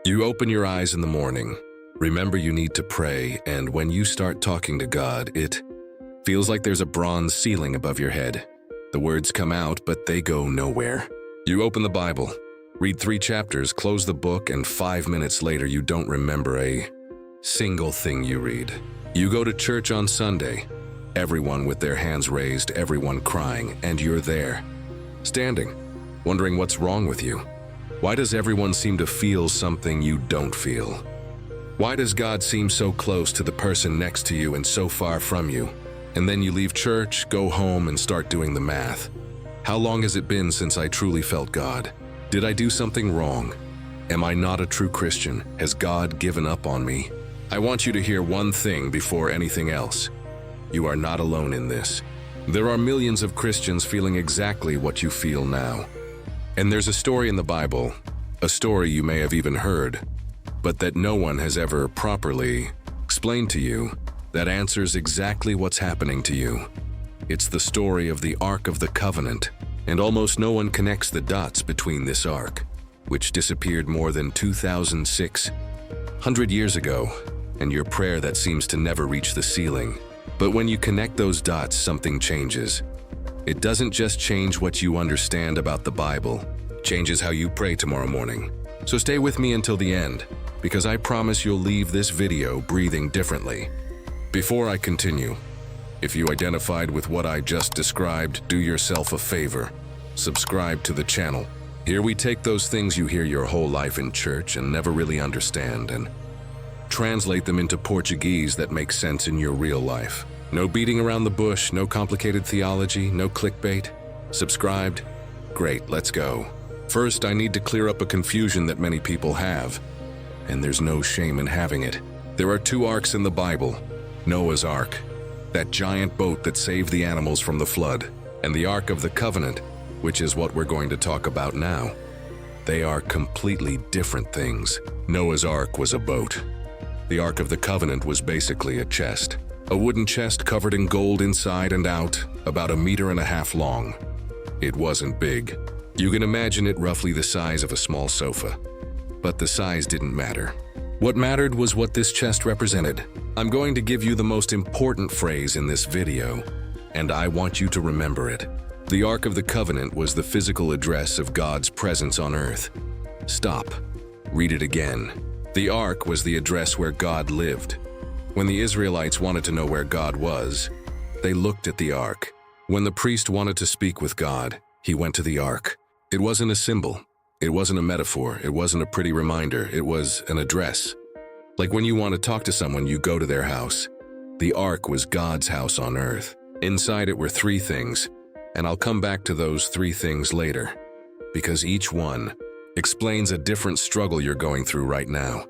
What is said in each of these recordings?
You open your eyes in the morning. Remember you need to pray, and when you start talking to God, it feels like there's a bronze ceiling above your head. The words come out, but they go nowhere. You open the Bible, read 3 chapters, close the book, and 5 minutes later you don't remember a single thing you read. You go to church on Sunday, everyone with their hands raised, everyone crying, and you're there, standing, wondering what's wrong with you. Why does everyone seem to feel something you don't feel? Why does God seem so close to the person next to you and so far from you? And then you leave church, go home, and start doing the math. How long has it been since I truly felt God? Did I do something wrong? Am I not a true Christian? Has God given up on me? I want you to hear one thing before anything else. You are not alone in this. There are millions of Christians feeling exactly what you feel now. And there's a story in the Bible, a story you may have even heard, but that no one has ever properly explained to you, that answers exactly what's happening to you. It's the story of the Ark of the Covenant, and almost no one connects the dots between this ark, which disappeared more than 2,600 years ago, and your prayer that seems to never reach the ceiling. But when you connect those dots, something changes. It doesn't just change what you understand about the Bible, it changes how you pray tomorrow morning. So stay with me until the end, because I promise you'll leave this video breathing differently. Before I continue, if you identified with what I just described, do yourself a favor. Subscribe to the channel. Here we take those things you hear your whole life in church and never really understand and translate them into Portuguese that makes sense in your real life. No beating around the bush, no complicated theology, no clickbait. Subscribed? Great, let's go. First, I need to clear up a confusion that many people have, and there's no shame in having it. There are 2 arks in the Bible. Noah's Ark, that giant boat that saved the animals from the flood, and the Ark of the Covenant, which is what we're going to talk about now. They are completely different things. Noah's Ark was a boat. The Ark of the Covenant was basically a chest. A wooden chest covered in gold inside and out, about 1.5 meters long. It wasn't big. You can imagine it roughly the size of a small sofa. But the size didn't matter. What mattered was what this chest represented. I'm going to give you the most important phrase in this video, and I want you to remember it. The Ark of the Covenant was the physical address of God's presence on earth. Stop. Read it again. The Ark was the address where God lived. When the Israelites wanted to know where God was, they looked at the Ark. When the priest wanted to speak with God, he went to the Ark. It wasn't a symbol. It wasn't a metaphor. It wasn't a pretty reminder. It was an address. Like when you want to talk to someone, you go to their house. The Ark was God's house on earth. Inside it were 3 things, and I'll come back to those 3 things later, because each one explains a different struggle you're going through right now.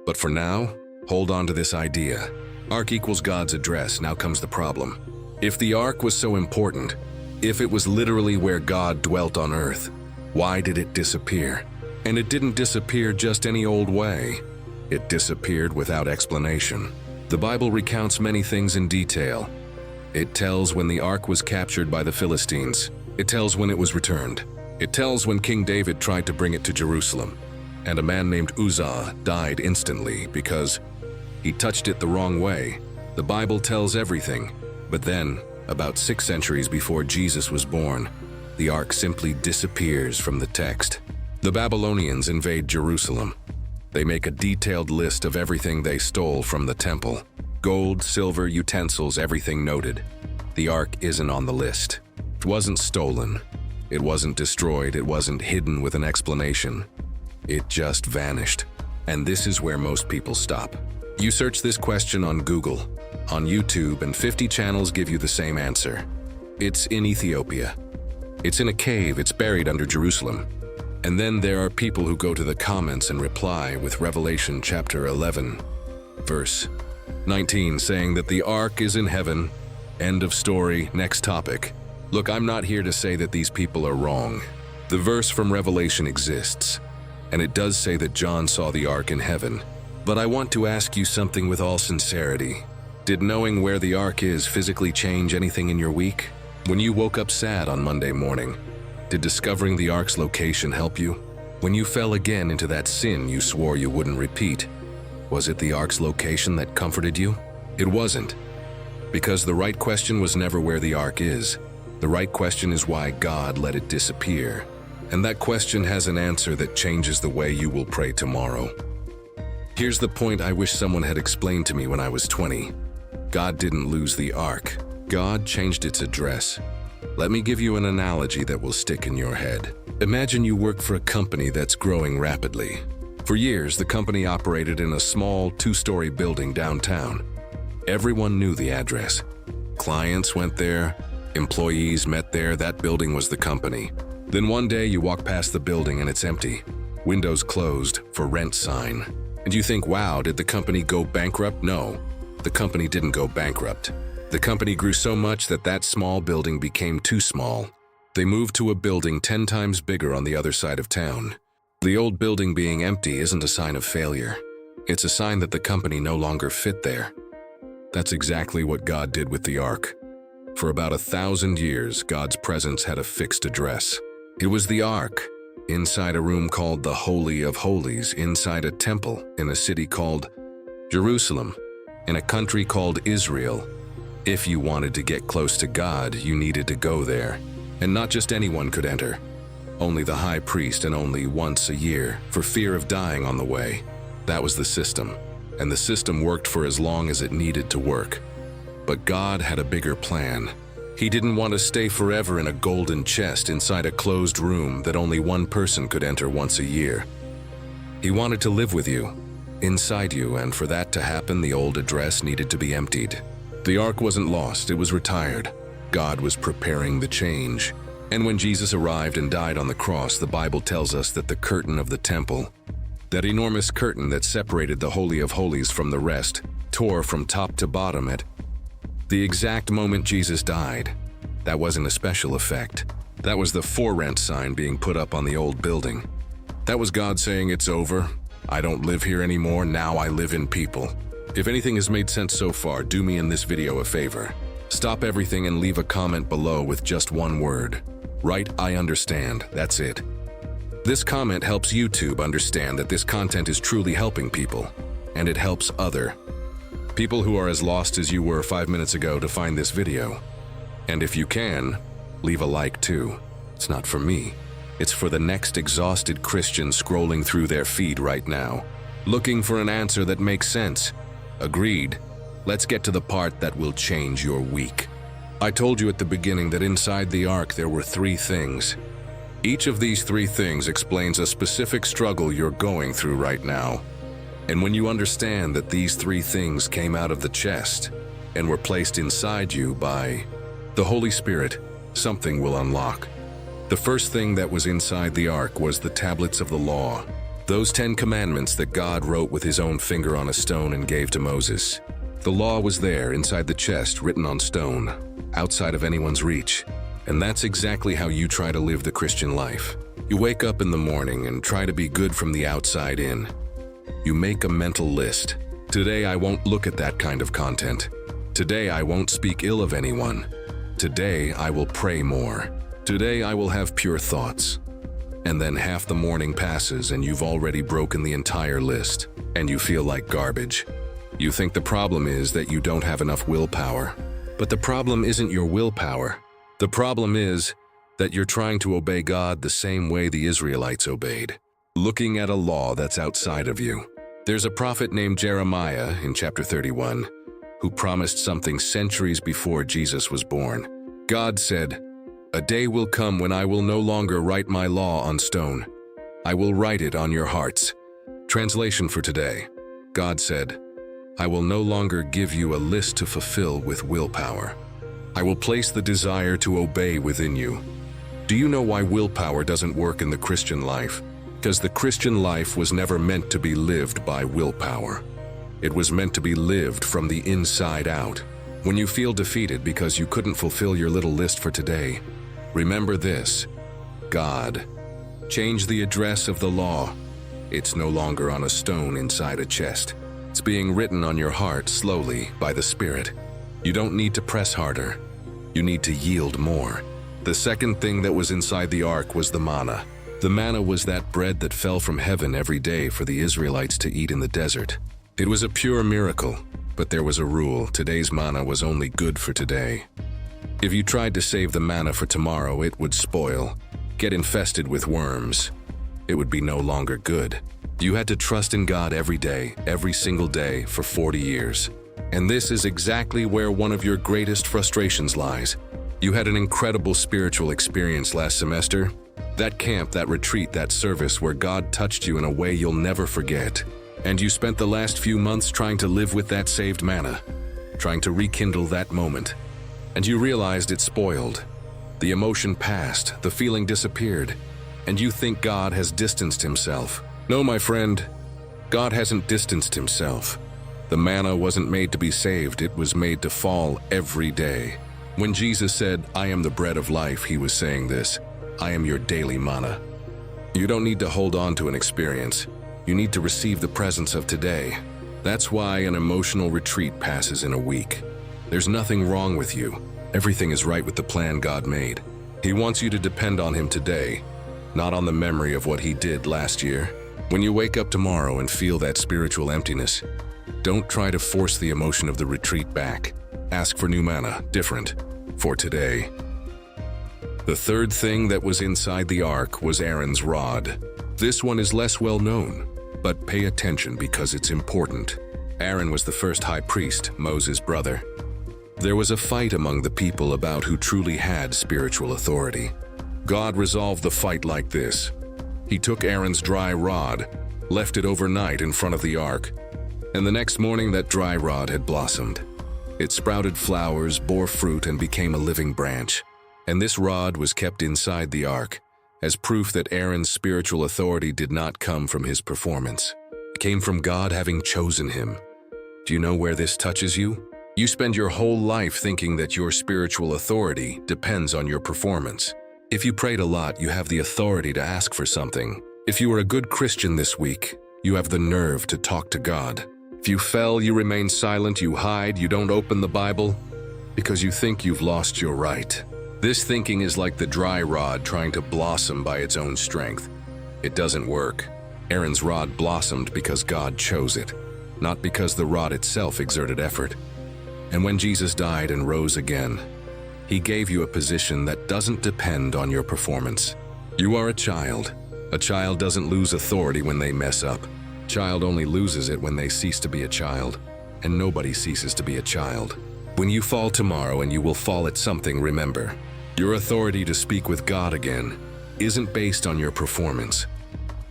But for now, hold on to this idea. Ark equals God's address. Now comes the problem. If the Ark was so important, if it was literally where God dwelt on earth, why did it disappear? And it didn't disappear just any old way. It disappeared without explanation. The Bible recounts many things in detail. It tells when the Ark was captured by the Philistines. It tells when it was returned. It tells when King David tried to bring it to Jerusalem, and a man named Uzzah died instantly because he touched it the wrong way. The Bible tells everything, but then, about 6 centuries before Jesus was born, the Ark simply disappears from the text. The Babylonians invade Jerusalem. They make a detailed list of everything they stole from the temple. Gold, silver, utensils, everything noted. The Ark isn't on the list. It wasn't stolen. It wasn't destroyed. It wasn't hidden with an explanation. It just vanished. And this is where most people stop. You search this question on Google, on YouTube, and 50 channels give you the same answer. It's in Ethiopia. It's in a cave. It's buried under Jerusalem. And then there are people who go to the comments and reply with Revelation chapter 11, verse 19, saying that the Ark is in heaven. End of story, next topic. Look, I'm not here to say that these people are wrong. The verse from Revelation exists, and it does say that John saw the Ark in heaven. But I want to ask you something with all sincerity. Did knowing where the Ark is physically change anything in your week? When you woke up sad on Monday morning, did discovering the Ark's location help you? When you fell again into that sin you swore you wouldn't repeat, was it the ark's location that comforted you? It wasn't. Because the right question was never where the ark is. The right question is why God let it disappear. And that question has an answer that changes the way you will pray tomorrow. Here's the point I wish someone had explained to me when I was 20. God didn't lose the ark. God changed its address. Let me give you an analogy that will stick in your head. Imagine you work for a company that's growing rapidly. For years, the company operated in a small 2-story building downtown. Everyone knew the address. Clients went there, employees met there, that building was the company. Then one day you walk past the building and it's empty. Windows closed, for rent sign. And you think, wow, did the company go bankrupt? No, the company didn't go bankrupt. The company grew so much that that small building became too small. They moved to a building 10 times bigger on the other side of town. The old building being empty isn't a sign of failure. It's a sign that the company no longer fit there. That's exactly what God did with the ark. For about 1,000 years, God's presence had a fixed address. It was the ark, inside a room called the Holy of Holies, inside a temple in a city called Jerusalem, in a country called Israel. If you wanted to get close to God, you needed to go there. And not just anyone could enter. Only the high priest, and only once a year, for fear of dying on the way. That was the system. And the system worked for as long as it needed to work. But God had a bigger plan. He didn't want to stay forever in a golden chest inside a closed room that only one person could enter once a year. He wanted to live with you, inside you, and for that to happen, the old address needed to be emptied. The ark wasn't lost, it was retired. God was preparing the change. And when Jesus arrived and died on the cross, the Bible tells us that the curtain of the temple, that enormous curtain that separated the Holy of Holies from the rest, tore from top to bottom at the exact moment Jesus died. That wasn't a special effect. That was the for rent sign being put up on the old building. That was God saying, it's over. I don't live here anymore, now I live in people. If anything has made sense so far, do me in this video a favor. Stop everything and leave a comment below with just one word. Write, I understand, that's it. This comment helps YouTube understand that this content is truly helping people, and it helps other people who are as lost as you were 5 minutes ago to find this video. And if you can, leave a like too. It's not for me. It's for the next exhausted Christian scrolling through their feed right now, looking for an answer that makes sense. Agreed. Let's get to the part that will change your week. I told you at the beginning that inside the ark there were 3 things. Each of these 3 things explains a specific struggle you're going through right now. And when you understand that these 3 things came out of the chest and were placed inside you by the Holy Spirit, something will unlock. The first thing that was inside the ark was the tablets of the law, those 10 commandments that God wrote with his own finger on a stone and gave to Moses. The law was there inside the chest, written on stone, outside of anyone's reach. And that's exactly how you try to live the Christian life. You wake up in the morning and try to be good from the outside in. You make a mental list. Today I won't look at that kind of content. Today I won't speak ill of anyone. Today I will pray more. Today I will have pure thoughts. And then half the morning passes and you've already broken the entire list, and you feel like garbage. You think the problem is that you don't have enough willpower. But the problem isn't your willpower. The problem is that you're trying to obey God the same way the Israelites obeyed, looking at a law that's outside of you. There's a prophet named Jeremiah in chapter 31 who promised something centuries before Jesus was born. God said, "A day will come when I will no longer write my law on stone. I will write it on your hearts." Translation for today. God said, "I will no longer give you a list to fulfill with willpower. I will place the desire to obey within you." Do you know why willpower doesn't work in the Christian life? Because the Christian life was never meant to be lived by willpower. It was meant to be lived from the inside out. When you feel defeated because you couldn't fulfill your little list for today, remember this: God changed the address of the law. It's no longer on a stone inside a chest. It's being written on your heart slowly by the Spirit. You don't need to press harder. You need to yield more. The second thing that was inside the ark was the manna. The manna was that bread that fell from heaven every day for the Israelites to eat in the desert. It was a pure miracle, but there was a rule: today's manna was only good for today. If you tried to save the manna for tomorrow, it would spoil, get infested with worms. It would be no longer good. You had to trust in God every day, every single day, for 40 years. And this is exactly where one of your greatest frustrations lies. You had an incredible spiritual experience last semester. That camp, that retreat, that service where God touched you in a way you'll never forget. And you spent the last few months trying to live with that saved manna, trying to rekindle that moment. And you realized it spoiled. The emotion passed, the feeling disappeared, and you think God has distanced himself. No, my friend, God hasn't distanced himself. The manna wasn't made to be saved, it was made to fall every day. When Jesus said, "I am the bread of life," he was saying this: I am your daily manna. You don't need to hold on to an experience. You need to receive the presence of today. That's why an emotional retreat passes in a week. There's nothing wrong with you. Everything is right with the plan God made. He wants you to depend on him today, not on the memory of what he did last year. When you wake up tomorrow and feel that spiritual emptiness, don't try to force the emotion of the retreat back. Ask for new manna, different, for today. The third thing that was inside the ark was Aaron's rod. This one is less well known, but pay attention because it's important. Aaron was the first high priest, Moses' brother. There was a fight among the people about who truly had spiritual authority. God resolved the fight like this. He took Aaron's dry rod, left it overnight in front of the ark, and the next morning that dry rod had blossomed. It sprouted flowers, bore fruit, and became a living branch. And this rod was kept inside the ark as proof that Aaron's spiritual authority did not come from his performance. It came from God having chosen him. Do you know where this touches you? You spend your whole life thinking that your spiritual authority depends on your performance. If you prayed a lot, you have the authority to ask for something. If you are a good Christian this week, you have the nerve to talk to God. If you fell, you remain silent, you hide, you don't open the Bible, because you think you've lost your right. This thinking is like the dry rod trying to blossom by its own strength. It doesn't work. Aaron's rod blossomed because God chose it, not because the rod itself exerted effort. And when Jesus died and rose again, he gave you a position that doesn't depend on your performance. You are a child. A child doesn't lose authority when they mess up. A child only loses it when they cease to be a child. And nobody ceases to be a child. When you fall tomorrow, and you will fall at something, remember, your authority to speak with God again isn't based on your performance.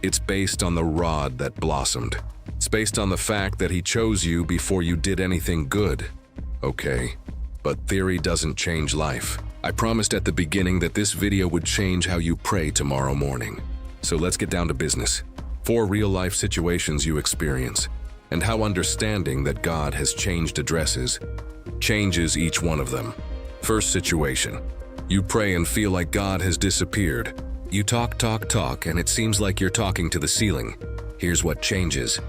It's based on the rod that blossomed. It's based on the fact that he chose you before you did anything good. Okay. But theory doesn't change life. I promised at the beginning that this video would change how you pray tomorrow morning. So let's get down to business. 4 real-life situations you experience, and how understanding that God has changed addresses changes each one of them. First situation. You pray and feel like God has disappeared. You talk, and it seems like you're talking to the ceiling. Here's what changes.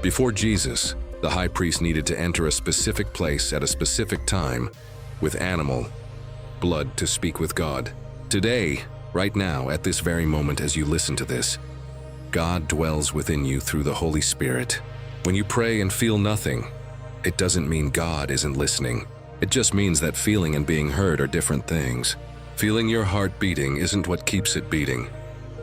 Before Jesus, the high priest needed to enter a specific place at a specific time with animal blood to speak with God. Today, right now, at this very moment as you listen to this, God dwells within you through the Holy Spirit. When you pray and feel nothing, it doesn't mean God isn't listening. It just means that feeling and being heard are different things. Feeling your heart beating isn't what keeps it beating.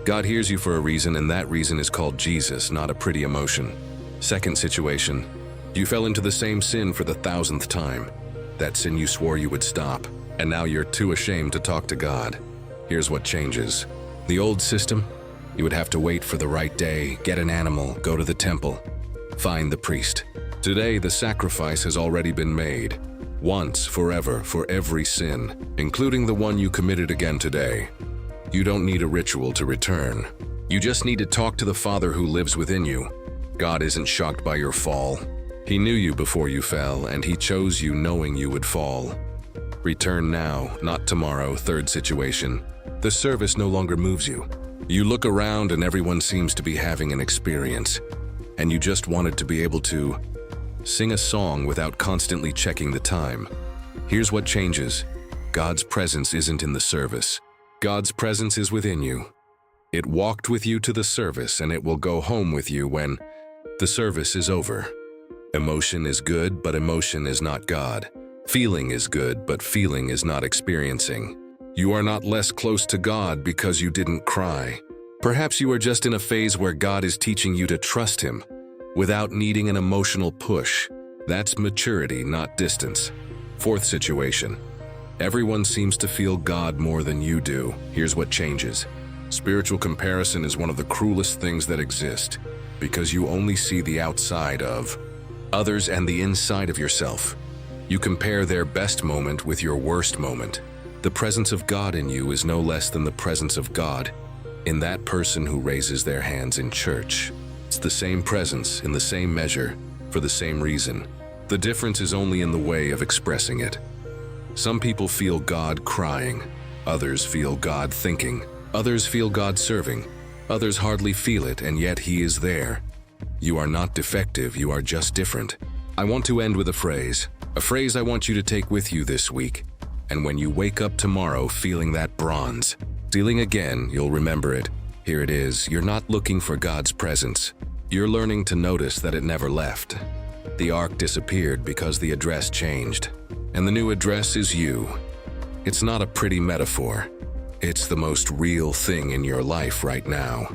God hears you for a reason, and that reason is called Jesus, not a pretty emotion. Second situation. You fell into the same sin for the 1,000th time. That sin you swore you would stop, and now you're too ashamed to talk to God. Here's what changes. The old system, you would have to wait for the right day, get an animal, go to the temple, find the priest. Today, the sacrifice has already been made. Once, forever, for every sin, including the one you committed again today. You don't need a ritual to return. You just need to talk to the Father who lives within you. God isn't shocked by your fall. He knew you before you fell, and he chose you knowing you would fall. Return now, not tomorrow. Third situation. The service no longer moves you. You look around and everyone seems to be having an experience, and you just wanted to be able to sing a song without constantly checking the time. Here's what changes. God's presence isn't in the service. God's presence is within you. It walked with you to the service, and it will go home with you when the service is over. Emotion is good, but emotion is not God. Feeling is good, but feeling is not experiencing. You are not less close to God because you didn't cry. Perhaps you are just in a phase where God is teaching you to trust Him without needing an emotional push. That's maturity, not distance. Fourth situation. Everyone seems to feel God more than you do. Here's what changes. Spiritual comparison is one of the cruelest things that exist because you only see the outside of others and the inside of yourself. You compare their best moment with your worst moment. The presence of God in you is no less than the presence of God in that person who raises their hands in church. It's the same presence in the same measure for the same reason. The difference is only in the way of expressing it. Some people feel God crying, others feel God thinking, others feel God serving, others hardly feel it, and yet He is there. You are not defective, you are just different. I want to end with a phrase I want you to take with you this week. And when you wake up tomorrow feeling that bronze ceiling again, you'll remember it. Here it is. You're not looking for God's presence. You're learning to notice that it never left. The ark disappeared because the address changed. And the new address is you. It's not a pretty metaphor. It's the most real thing in your life right now.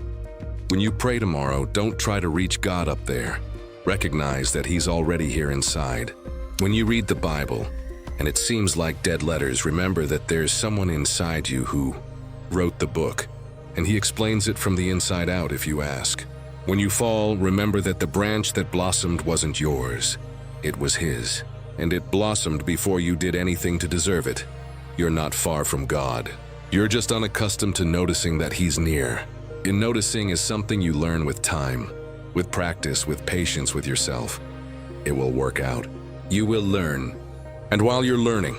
When you pray tomorrow, don't try to reach God up there. Recognize that He's already here inside. When you read the Bible, and it seems like dead letters, remember that there's someone inside you who wrote the book, and He explains it from the inside out if you ask. When you fall, remember that the branch that blossomed wasn't yours. It was His, and it blossomed before you did anything to deserve it. You're not far from God. You're just unaccustomed to noticing that He's near. And noticing is something you learn with time, with practice, with patience with yourself. It will work out. You will learn. And while you're learning,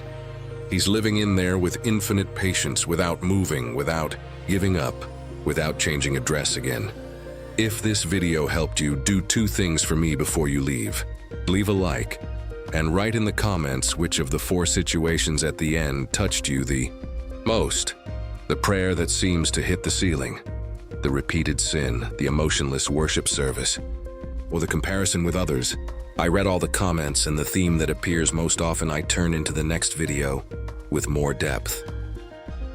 He's living in there with infinite patience, without moving, without giving up, without changing address again. If this video helped you, do two things for me before you leave. Leave a like, and write in the comments which of the four situations at the end touched you the most. The prayer that seems to hit the ceiling, the repeated sin, the emotionless worship service, or the comparison with others. I read all the comments, and the theme that appears most often I turn into the next video with more depth.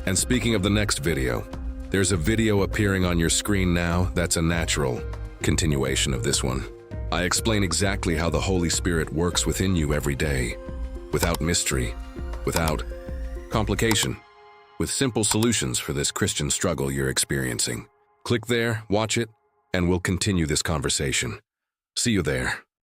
And speaking of the next video, there's a video appearing on your screen now that's a natural continuation of this one. I explain exactly how the Holy Spirit works within you every day, without mystery, without complication, with simple solutions for this Christian struggle you're experiencing. Click there, watch it, and we'll continue this conversation. See you there.